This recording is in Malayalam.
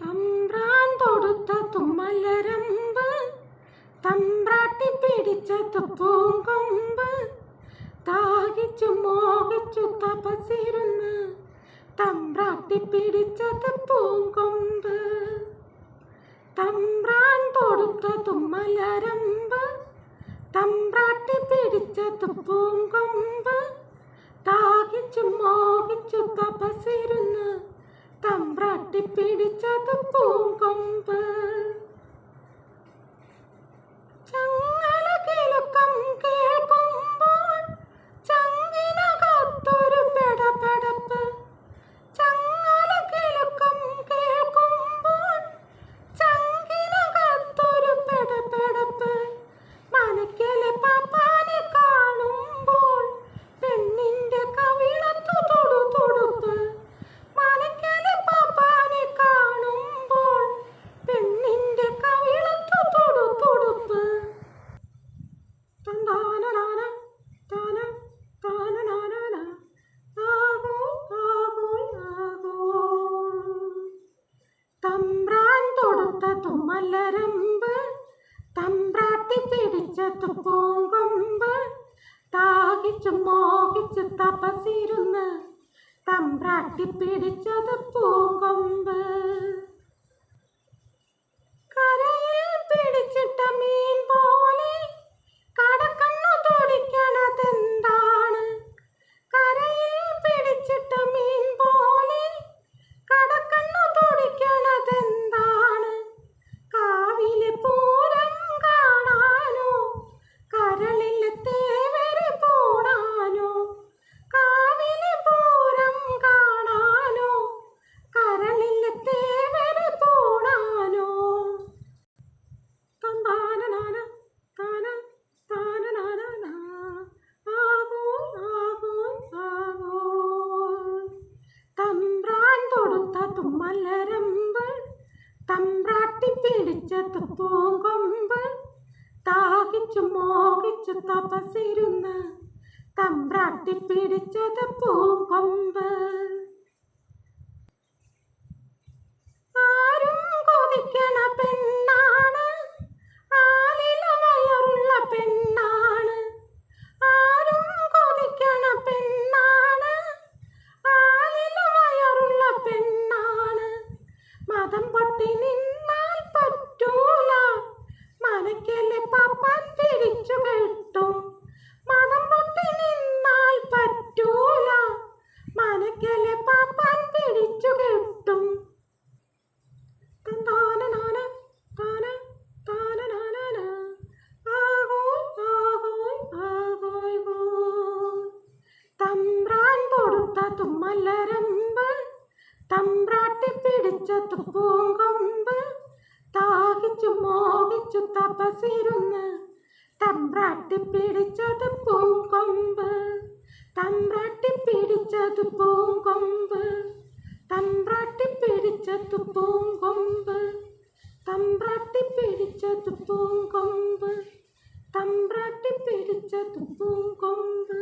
തമ്പ്രാൻ തൊടുത്ത തുമ്മലരമ്പ്, തമ്പ്രാട്ടി പിടിച്ചത് പൂങ്കൊമ്പ്, ദാഹിച്ചു മോഹിച്ചു തപസിരുന്ന് തമ്പ്രാട്ടി പിടിച്ചത് പൂങ്കൊമ്പ്. തമ്പ്രാൻ തൊടുത്ത തുമ്മലരമ്പ്, തമ്പ്രാട്ടി പിടിച്ചത് പൂങ്കൊമ്പ്, ദാഹിച്ചു മോഹിച്ചു തപസിരുന്ന് തമ്പ്രാട്ടി പിടിച്ചത് പൂങ്കൊമ്പ്. ചങ്ങല കിലുക്കം കേൾക്കുമ്പോൾ ചങ്കിനകത്തൊരു പെടപെടപ്പ്, ചങ്ങല കിലുക്കം കേൾക്കുമ്പോൾ ചങ്കിനകത്തൊരു പെടപെടപ്പ്, മനക്കലെ പാപ്പാനെ കാണുമ്പോൾ പെണ്ണിന്റെ കവിളത്തു തൊടുതൊടുപ്പ്, മനക്കലെ പാപ്പാനെ കാണുമ്പോൾ പെണ്ണിന്റെ കവിളത്തു തൊടുതൊടുപ്പ്. തന്താനനാന താന താനനാന ആകോ ആകോ ആകോ. തമ്പ്രാൻ തൊടുത്ത തുമ്മലരമ്പ്, തമ്പ്രാട്ടി പിടിച്ചത് പൂങ്കൊമ്പ്, ദാഹിച്ചു മോഹിച്ചു തപസിരുന്ന് തമ്പ്രാട്ടി പിടിച്ചത് പൂങ്കൊമ്പ്. കരയിൽ പിടിച്ചിട്ട മീൻ പോലെ കടക്കണ്ണു തുടിക്കണതെന്താണ്? കരയിൽ പിടിച്ചിട്ട മീൻ പോലെ കടക്കണ്ണു തുടിക്കണതെന്താണ്? കാവിലെ പൂരം കാണാനോ കരളിലെ തേവരെ പോടാനോ? കാവിലെ പൂരം കാണാനോ കരളിലെ തേവരെ പോടാനോ? തന്താനനാന താന താനനാന ആകോ ആകോ ആകോ. തമ്പ്രാൻ തൊടുത്ത തുമ്മലരമ്പ്, തമ്പ്രാട്ടി പിടിച്ചത് പൂങ്കൊമ്പ്, ദാഹിച്ചു മോഹിച്ചു തപസിരുന്ന് തമ്പ്രാട്ടി പിടിച്ചത് പൂങ്കൊമ്പ്. ആരും കൊതിക്കണ പെണ്ണാണ്, ആലില വയറുള്ള പെണ്ണാണ്. ആരും കൊതിക്കണ പെണ്ണാണ്, ആലില വയറുള്ള പെണ്ണാണ്. മതം പൊട്ടി നിന്നാൽ പറ്റൂല, മനക്കലെ പാപ്പാൻ പിടിച്ചു കെട്ടും. മതം പൊട്ടി നിന്നാൽ പറ്റൂല, മനക്കലെ പാപ്പാൻ പിടിച്ചു കെട്ടും. തന്താനനാന താന താനനാന ആകോ ആകോ ആകോ. തമ്പ്രാൻ തൊടുത്ത തുമ്മലരമ്പ്, തമ്പ്രാട്ടി പിടിച്ചത് പൂങ്കൊമ്പ്, ദാഹിച്ചു മോഹിച്ചു തപസിരുന്ന് തമ്പ്രാട്ടി പിടിച്ചത് പൂങ്കൊമ്പ്. തമ്പ്രാട്ടി പിടിച്ചത് പൂങ്കൊമ്പ്, തമ്പ്രാട്ടി പിടിച്ചത് പൂങ്കൊമ്പ്, തമ്പ്രാട്ടി പിടിച്ചത് പൂങ്കൊമ്പ്, തമ്പ്രാട്ടി പിടിച്ചത് പൂങ്കൊമ്പ്.